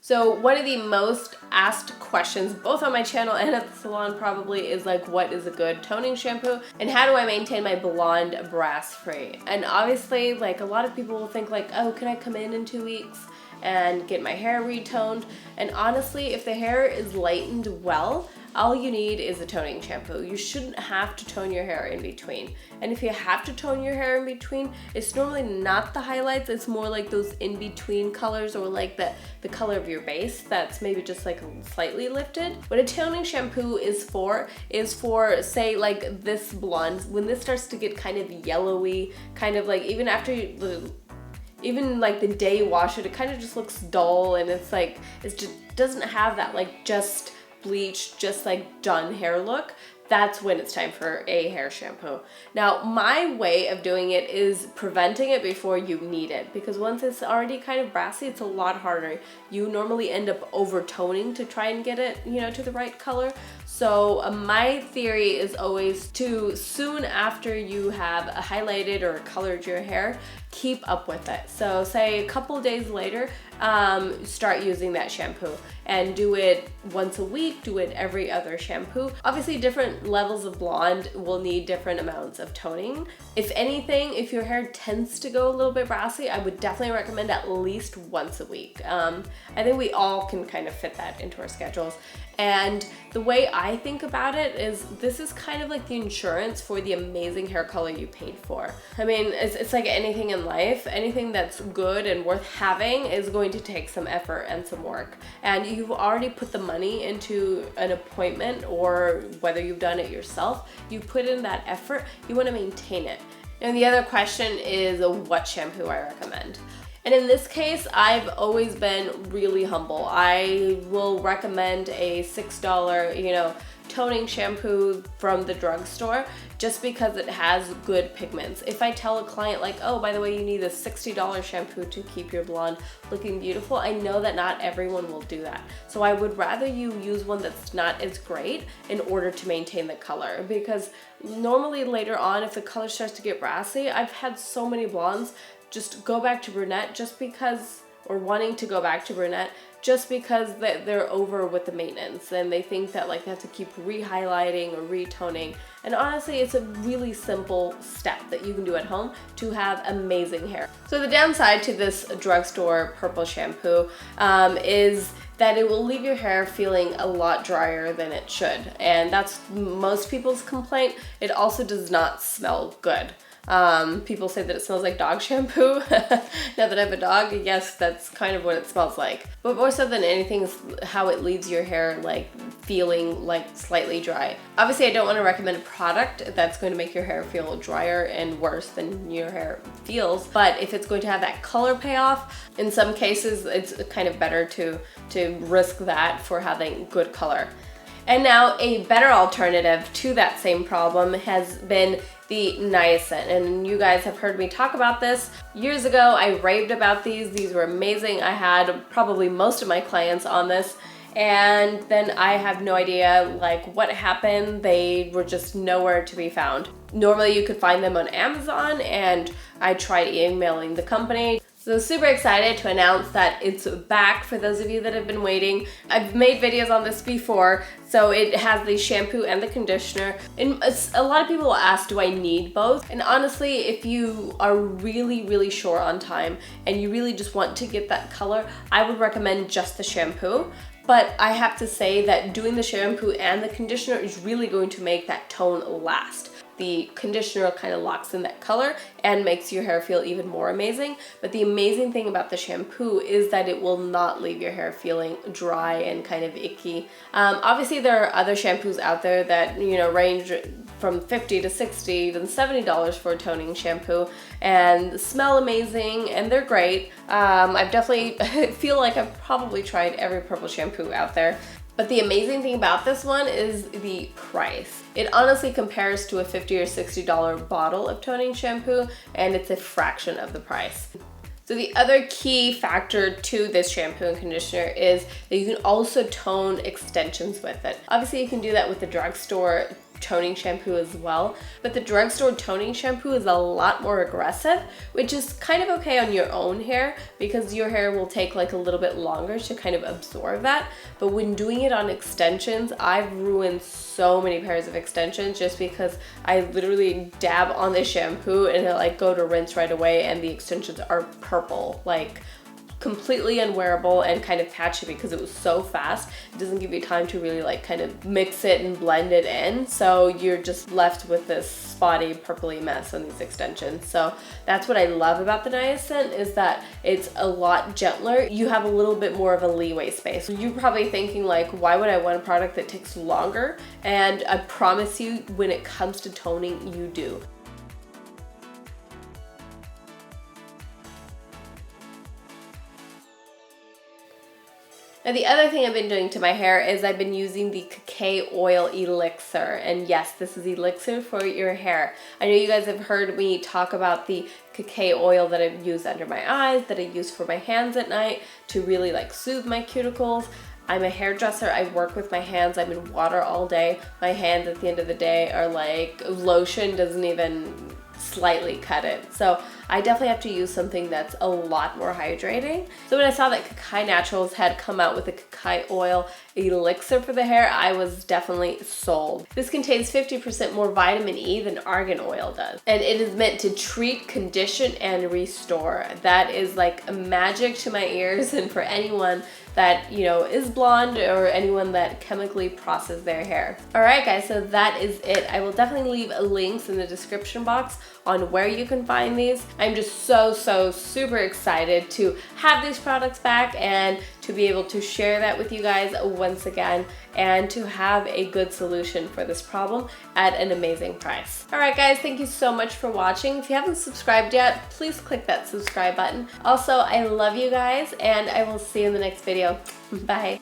So one of the most asked questions, both on my channel and at the salon probably, is like, what is a good toning shampoo? And how do I maintain my blonde brass free? And obviously, like, a lot of people will think like, oh, can I come in 2 weeks and get my hair retoned? And honestly, if the hair is lightened well, all you need is a toning shampoo. You shouldn't have to tone your hair in between. And if you have to tone your hair in between, it's normally not the highlights, it's more like those in-between colors, or like the color of your base that's maybe just like slightly lifted. What a toning shampoo is for say like this blonde, when this starts to get kind of yellowy, kind of like even after even like the day you wash it, it kind of just looks dull, and it's like, it just doesn't have that like just bleached, just like done hair look. That's when it's time for a hair shampoo. Now, my way of doing it is preventing it before you need it, because once it's already kind of brassy, it's a lot harder. You normally end up overtoning to try and get it, you know, to the right color. So my theory is always to, soon after you have highlighted or colored your hair, keep up with it. So say a couple days later, start using that shampoo and do it once a week, do it every other shampoo. Obviously different levels of blonde will need different amounts of toning. If anything, if your hair tends to go a little bit brassy, I would definitely recommend at least once a week. I think we all can kind of fit that into our schedules. And the way I think about it is, this is kind of like the insurance for the amazing hair color you paid for. I mean, it's like anything in life, anything that's good and worth having is going to take some effort and some work. And you've already put the money into an appointment, or whether you've done it yourself, you put in that effort, you want to maintain it. And the other question is what shampoo I recommend. And in this case, I've always been really humble. I will recommend a $6, you know, toning shampoo from the drugstore, just because it has good pigments. If I tell a client like, oh, by the way, you need a $60 shampoo to keep your blonde looking beautiful, I know that not everyone will do that. So I would rather you use one that's not as great in order to maintain the color, because normally later on, if the color starts to get brassy, I've had so many blondes just go back to brunette just because, or wanting to go back to brunette just because they're over with the maintenance, and they think that like they have to keep re-highlighting or retoning. And honestly, it's a really simple step that you can do at home to have amazing hair. So the downside to this drugstore purple shampoo is that it will leave your hair feeling a lot drier than it should. And that's most people's complaint. It also does not smell good. People say that it smells like dog shampoo. Now that I have a dog, yes, that's kind of what it smells like. But more so than anything is how it leaves your hair like feeling like slightly dry. Obviously, I don't want to recommend a product that's going to make your hair feel drier and worse than your hair feels. But if it's going to have that color payoff, in some cases, it's kind of better to risk that for having good color. And now a better alternative to that same problem has been the Niacin. And you guys have heard me talk about this. Years ago, I raved about these. These were amazing. I had probably most of my clients on this. And then I have no idea like what happened. They were just nowhere to be found. Normally you could find them on Amazon, and I tried emailing the company. So super excited to announce that it's back for those of you that have been waiting. I've made videos on this before, so it has the shampoo and the conditioner. And a lot of people will ask, do I need both? And honestly, if you are really short on time and you really just want to get that color, I would recommend just the shampoo. But I have to say that doing the shampoo and the conditioner is really going to make that tone last. The conditioner kind of locks in that color and makes your hair feel even more amazing. But the amazing thing about the shampoo is that it will not leave your hair feeling dry and kind of icky. Obviously, there are other shampoos out there that, you know, range from $50 to $60 to $70 for a toning shampoo and smell amazing, and they're great. I've definitely feel like I've probably tried every purple shampoo out there. But the amazing thing about this one is the price. It honestly compares to a $50 or $60 bottle of toning shampoo, and it's a fraction of the price. So the other key factor to this shampoo and conditioner is that you can also tone extensions with it. Obviously, you can do that with the drugstore toning shampoo as well, but the drugstore toning shampoo is a lot more aggressive, which is kind of okay on your own hair because your hair will take like a little bit longer to kind of absorb that. But when doing it on extensions, I've ruined so many pairs of extensions just because I literally dab on the shampoo and it like go to rinse right away and the extensions are purple, like completely unwearable and kind of patchy because it was so fast. It doesn't give you time to really like kind of mix it and blend it in, so you're just left with this spotty purpley mess on these extensions. So that's what I love about the Niacin, is that it's a lot gentler. You have a little bit more of a leeway space. You're probably thinking like, why would I want a product that takes longer? And I promise you, when it comes to toning, you do. Now the other thing I've been doing to my hair is I've been using the Cacay Oil Elixir, and yes, this is elixir for your hair. I know you guys have heard me talk about the Cacay oil that I use under my eyes, that I use for my hands at night to really like soothe my cuticles. I'm a hairdresser, I work with my hands, I'm in water all day. My hands at the end of the day are like lotion doesn't even slightly cut it. So I definitely have to use something that's a lot more hydrating. So when I saw that Cacay Naturals had come out with a Cacay Oil Elixir for the hair, I was definitely sold. This contains 50% more vitamin E than argan oil does. And it is meant to treat, condition, and restore. That is like magic to my ears, and for anyone that, you know, is blonde or anyone that chemically processes their hair. Alright guys, so that is it. I will definitely leave links in the description box on where you can find these. I'm just so super excited to have these products back and to be able to share that with you guys once again and to have a good solution for this problem at an amazing price. Alright guys, thank you so much for watching. If you haven't subscribed yet, please click that subscribe button. Also, I love you guys and I will see you in the next video. Bye.